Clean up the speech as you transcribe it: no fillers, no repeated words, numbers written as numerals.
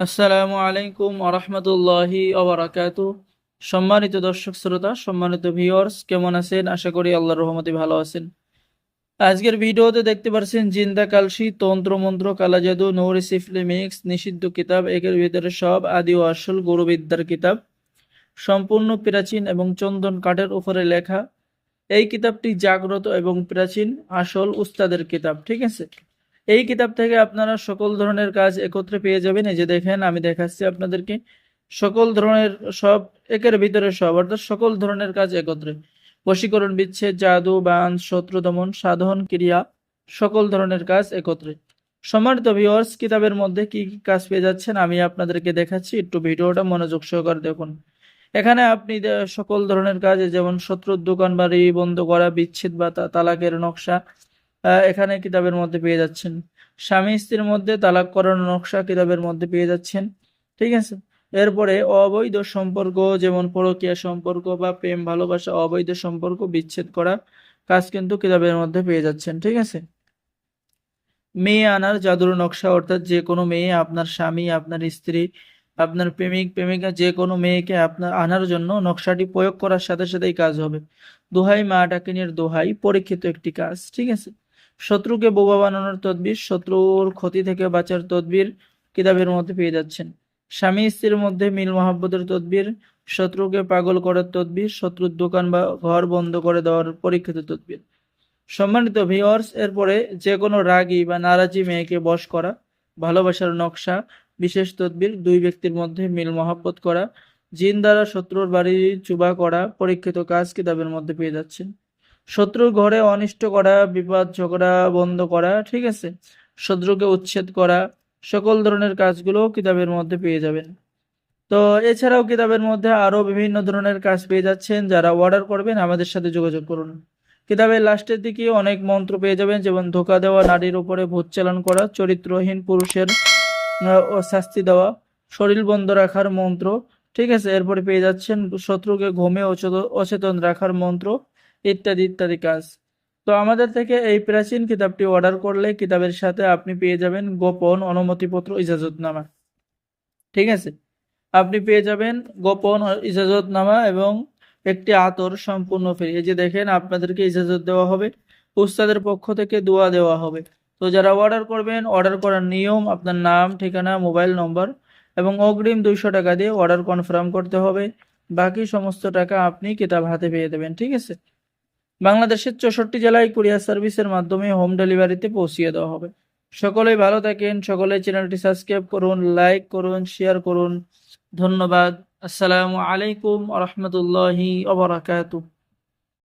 আসসালামু আলাইকুম আরহামতুল্লাহি ওবারাকাতু। সম্মানিত দর্শক শ্রোতা, সম্মানিত ভিউয়ার্স, কেমন আছেন? আশা করি আল্লাহর রহমতে ভালো আছেন। আজকের ভিডিওতে দেখতে পাচ্ছেন জিন্দা কালসি, তন্ত্র মন্ত্র, কালা জাদু, নৌরি সিফলি মিক্স, নিষিদ্ধ কিতাব, একের ভিতরে সব, আদি ও আসল গুরুবিদ্যার কিতাব, সম্পূর্ণ প্রাচীন এবং চন্দন কাঠের উপরে লেখা। এই কিতাবটি জাগ্রত এবং প্রাচীন আসল উস্তাদের কিতাব, ঠিক আছে। এই কিতাব থেকে আপনারা সকল ধরনের কাজ একত্রে পেয়ে যাবেন। এই যে দেখেন, আমি দেখাচ্ছি আপনাদেরকে সকল ধরনের সব, একের ভিতরে সব, অর্থাৎ সকল ধরনের কাজ একত্রে। বশীকরণ, বিচ্ছেদ, জাদু, বান, শত্রু দমন, সাধন ক্রিয়া, সকল ধরনের কাজ একত্রে। সম্মানিত ভিউয়ার্স, কিতাবের মধ্যে কি কি কাজ পেয়ে যাচ্ছেন আমি আপনাদেরকে দেখাচ্ছি, একটু ভিডিওটা মনোযোগ সহকারে দেখুন। এখানে আপনি সকল ধরনের কাজ, যেমন শত্রুর দোকান বাড়ি বন্ধ করা, বিচ্ছেদ বা তালাকের নকশা এখানে কিতাবের মধ্যে পেয়ে যাচ্ছেন। স্বামী স্ত্রীর মধ্যে তালাক করার নকশা কিতাবের মধ্যে পেয়ে যাচ্ছেন, ঠিক আছে। এরপরে অবৈধ সম্পর্ক, যেমন পরকীয়া সম্পর্ক বা প্রেম ভালোবাসা, অবৈধ সম্পর্ক বিচ্ছেদ করা কাজ কিন্তু কিতাবের মধ্যে পেয়ে যাচ্ছেন, ঠিক আছে। মেয়ে আনার জাদুর নকশা, অর্থাৎ যে কোনো মেয়ে, আপনার স্বামী, আপনার স্ত্রী, আপনার প্রেমিক প্রেমিকা, যে কোনো মেয়েকে আপনার আনার জন্য নকশাটি প্রয়োগ করার সাথে সাথেই কাজ হবে। দোহাই মা ডাকিনীর দোহাই, পরীক্ষিত একটি কাজ, ঠিক আছে। শত্রুকে বোবা বানানোর তদবির, শত্রুর ক্ষতি থেকে বাঁচার তদবির কিতাবের মধ্যে পেয়ে যাচ্ছেন। স্বামী স্ত্রীর মধ্যে মিল মহাব্বতের তদবির, শত্রুকে পাগল করার তদবির, শত্রুর দোকান বা ঘর বন্ধ করে দেওয়ার পরীক্ষিত তদবির। সম্মানিত ভিউয়ার্স, এরপরে যে কোনো রাগী বা নারাজি মেয়েকে বশ করা, ভালোবাসার নকশা, বিশেষ তদবির, দুই ব্যক্তির মধ্যে মিল মহাব্বত করা, জিন দ্বারা শত্রুর বাড়ি চুবা করা, পরীক্ষিত কাজ কিতাবের মধ্যে পেয়ে যাচ্ছেন। শত্রুর ঘরে অনিষ্ট করা, বিবাদ ঝগড়া বন্ধ করা, ঠিক আছে, শত্রুকে উচ্ছেদ করা, সকল ধরনের কাজগুলো কিতাবের মধ্যে পেয়ে যাবেন। তো এছাড়াও কিতাবের মধ্যে আরো বিভিন্ন ধরনের কাজ পেয়ে যাচ্ছেন। যারা অর্ডার করবেন আমাদের সাথে যোগাযোগ করুন। কিতাবের লাস্টের দিকে অনেক মন্ত্র পেয়ে যাবেন, যেমন ধোঁকা দেওয়া, নারীর উপরে ভূত চালান করা, চরিত্রহীন পুরুষের ও শাস্তি দেওয়া, শরীর বন্ধ রাখার মন্ত্র, ঠিক আছে। এরপরে পেয়ে যাচ্ছেন শত্রুকে ঘুমে অচেতন রাখার মন্ত্র, ইত্যাদি ইত্যাদি কাজ। তো আমাদের থেকে এই প্রাচীন কিতাবটি অর্ডার করলে কিতাবের সাথে আপনি পেয়ে যাবেন গোপন অনুমতিপত্র, ইজাজতনামা, ঠিক আছে। আপনি পেয়ে যাবেন গোপন ইজাজতনামা এবং একটি আতর সম্পূর্ণ ফ্রি। এই যে দেখেন, আপনাদেরকে ইজাজত দেওয়া হবে, উস্তাদের পক্ষ থেকে দোয়া দেওয়া হবে। তো যারা অর্ডার করবেন, অর্ডার করার নিয়ম, আপনার নাম, ঠিকানা, মোবাইল নম্বর এবং অগ্রিম 200 টাকা দিয়ে অর্ডার কনফার্ম করতে হবে। বাকি সমস্ত টাকা আপনি কিতাব হাতে পেয়ে দেবেন, ঠিক আছে। বাংলাদেশের 64 জেলায় কুরিয়ার সার্ভিসের মাধ্যমে হোম ডেলিভারিতে পৌঁছিয়ে দেওয়া হবে। সকলেই ভালো থাকেন, সকলেই চ্যানেলটি সাবস্ক্রাইব করুন, লাইক করুন, শেয়ার করুন। ধন্যবাদ। আসসালামু আলাইকুম আ রহমতুল্লাহি ওয়া বারাকাতুহু।